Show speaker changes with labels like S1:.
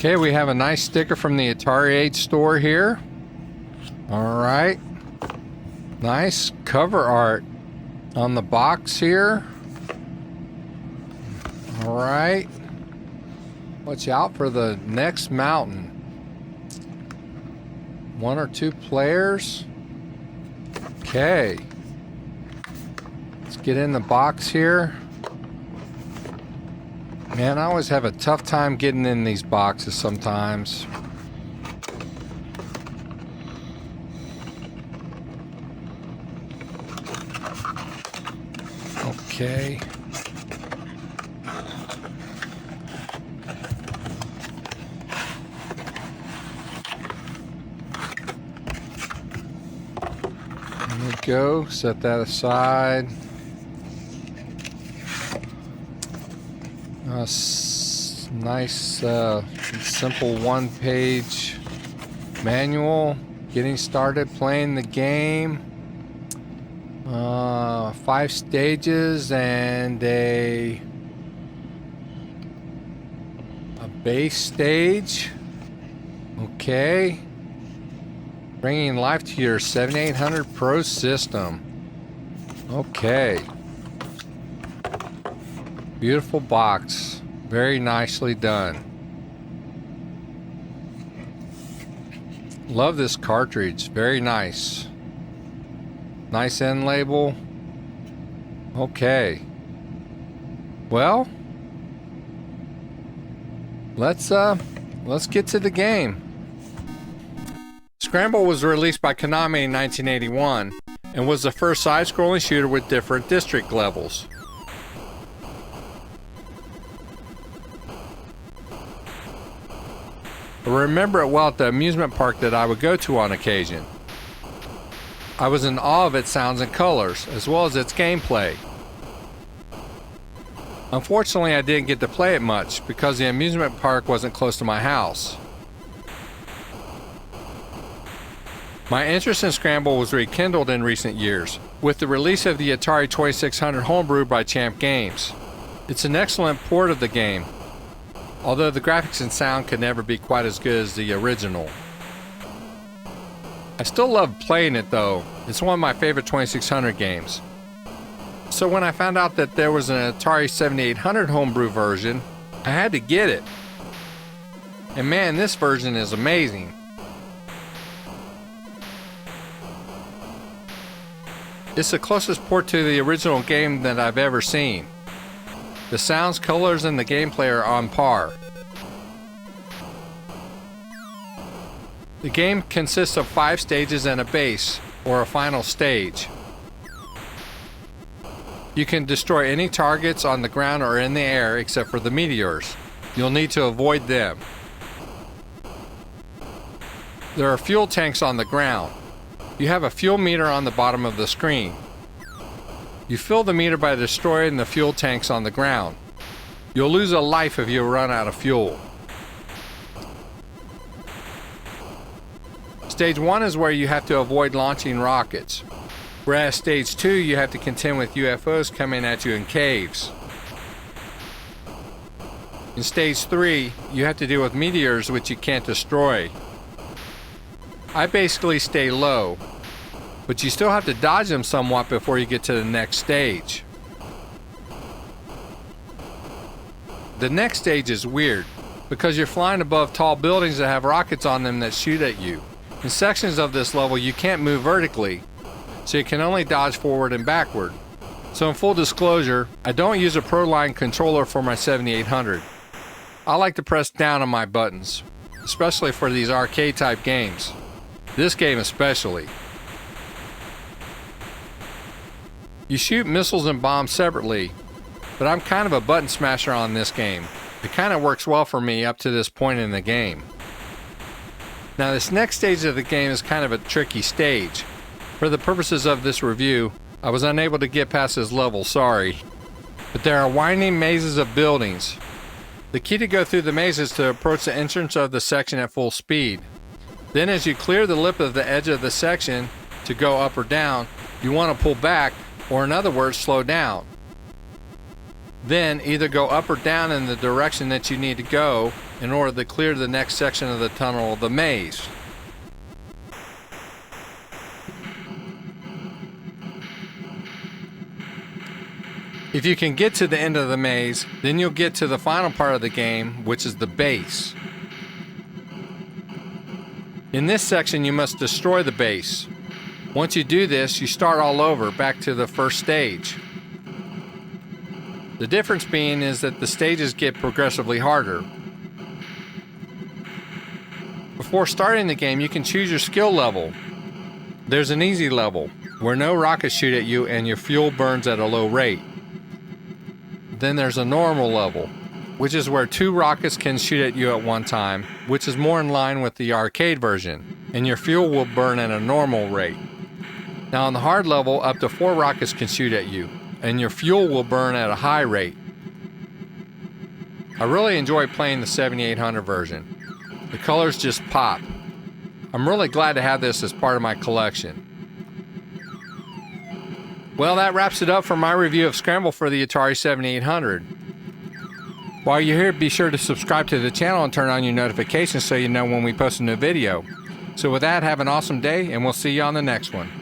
S1: Okay, we have a nice sticker from the Atari 8 store here. All right. Nice cover art on the box here. All right. Watch out for the next mountain. 1 or 2 players. Okay. Let's get in the box here. Man, I always have a tough time getting in these boxes sometimes. Okay. There we go. Set that aside. Nice, simple one-page manual. Getting started playing the game. 5 stages and a base stage. Okay. Bringing life to your 7800 Pro system. Okay. Beautiful box. Very nicely done. Love this cartridge. Very nice. Nice end label. Okay. Well, let's get to the game. Scramble was released by Konami in 1981 and was the first side-scrolling shooter with different district levels. I remember it well at the amusement park that I would go to on occasion. I was in awe of its sounds and colors, as well as its gameplay. Unfortunately, I didn't get to play it much because the amusement park wasn't close to my house. My interest in Scramble was rekindled in recent years with the release of the Atari 2600 Homebrew by Champ Games. It's an excellent port of the game, although the graphics and sound could never be quite as good as the original. I still love playing it though. It's one of my favorite 2600 games. So when I found out that there was an Atari 7800 Homebrew version, I had to get it. And man, this version is amazing. It's the closest port to the original game that I've ever seen. The sounds, colors, and the gameplay are on par. The game consists of 5 stages and a base, or a final stage. You can destroy any targets on the ground or in the air except for the meteors. You'll need to avoid them. There are fuel tanks on the ground. You have a fuel meter on the bottom of the screen. You fill the meter by destroying the fuel tanks on the ground. You'll lose a life if you run out of fuel. Stage 1 is where you have to avoid launching rockets, whereas Stage 2 you have to contend with UFOs coming at you in caves. In Stage 3 you have to deal with meteors which you can't destroy. I basically stay low, but you still have to dodge them somewhat before you get to the next stage. The next stage is weird because you're flying above tall buildings that have rockets on them that shoot at you. In sections of this level you can't move vertically, so you can only dodge forward and backward. So in full disclosure, I don't use a Pro-Line controller for my 7800. I like to press down on my buttons, especially for these arcade type games. This game especially. You shoot missiles and bombs separately, but I'm kind of a button smasher on this game. It kind of works well for me up to this point in the game. Now this next stage of the game is kind of a tricky stage. For the purposes of this review, I was unable to get past this level, sorry. But there are winding mazes of buildings. The key to go through the maze is to approach the entrance of the section at full speed. Then as you clear the lip of the edge of the section to go up or down, you want to pull back, or in other words, slow down. Then either go up or down in the direction that you need to go, in order to clear the next section of the tunnel, the maze. If you can get to the end of the maze, then you'll get to the final part of the game, which is the base. In this section, you must destroy the base. Once you do this, you start all over, back to the first stage. The difference being is that the stages get progressively harder. Before starting the game, you can choose your skill level. There's an easy level, where no rockets shoot at you and your fuel burns at a low rate. Then there's a normal level, which is where 2 rockets can shoot at you at one time, which is more in line with the arcade version, and your fuel will burn at a normal rate. Now on the hard level, up to 4 rockets can shoot at you, and your fuel will burn at a high rate. I really enjoy playing the 7800 version. The colors just pop. I'm really glad to have this as part of my collection. Well, that wraps it up for my review of Scramble for the Atari 7800. While you're here, be sure to subscribe to the channel and turn on your notifications so you know when we post a new video. So with that, have an awesome day, and we'll see you on the next one.